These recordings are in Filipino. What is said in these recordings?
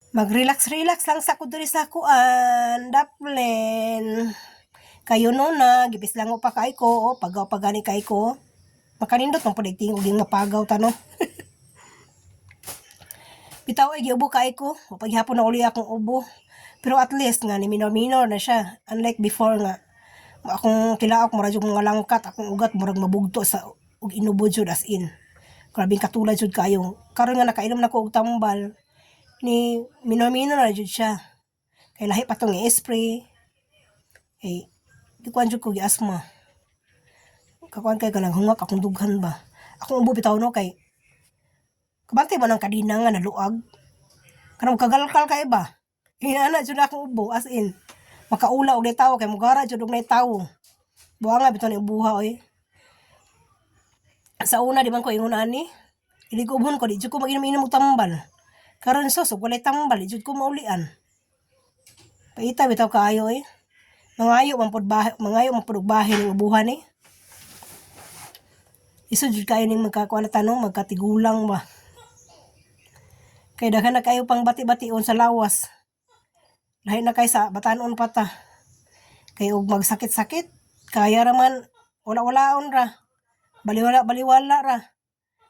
Mag-relax-relax lang sa ko diri sa kuan, Daplin. Kayo no na, gibis lang pa kay ko, pagaw pagani kay ko. Makanindot ang pagtingog ging mapagaw ta no. Bitaw ay giubo kay ko, paghapon na uli akong ubo. Pero at least nga ni minor-minor na siya, unlike before nga. Akong tilaok mura jud mga langkat, akong ugat murag mabugto sa ug inubo jud as in. Grabing katulad jud kayo. Karon nga nakainom na ko og tambal, ni minor-minor na jud siya. Kay lahi pa tong i-spray. Di kuan jud ko gi-asthma. Kakuan kay kanang hungak akong dughan ba. Akong ubo bitaw no kay kabantay man ang kadina nga naluag. Kanang kagalkal kay ba. Hinana jud akong ubo as in. Makaula og tawo kay mugara jud og nay tawo. Buanga bitaw ni ubuha oy. Sa una di man ko ingon ani. Iligubon ko di jud ko maginom-inom og tambal. Karon sus og walay tambal di jud ko maulian. Paita bitaw kaayo eh. Mangayo man pud bahay ning ubuhan eh. Iso jud kayo ning magkakuan na tanong magkatigulang ba. Kay daghan na kayo pang bati-bation sa lawas. Lahi na kay sa batanon pa ta. Kay og magsakit-sakit, kaya raman wala-walaon ra. Baliwala ra.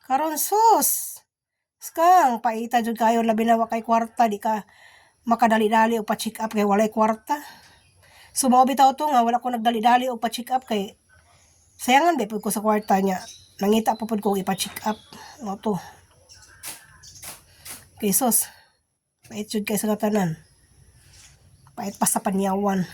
Karon sus. Skang paita jud kayo labi na wa kay kwarta di ka makadali-dali og pa-check up kay walay kwarta. So mao bitaw to nga wala ko nagdali-dali og pa-check up kay sayangan ba pud ko sa kwarta niya. Nangita pa pud ko ipa-check up. Mao to. Kay sus. Pait jud kay sa tanan. Pait pa sa panyawan.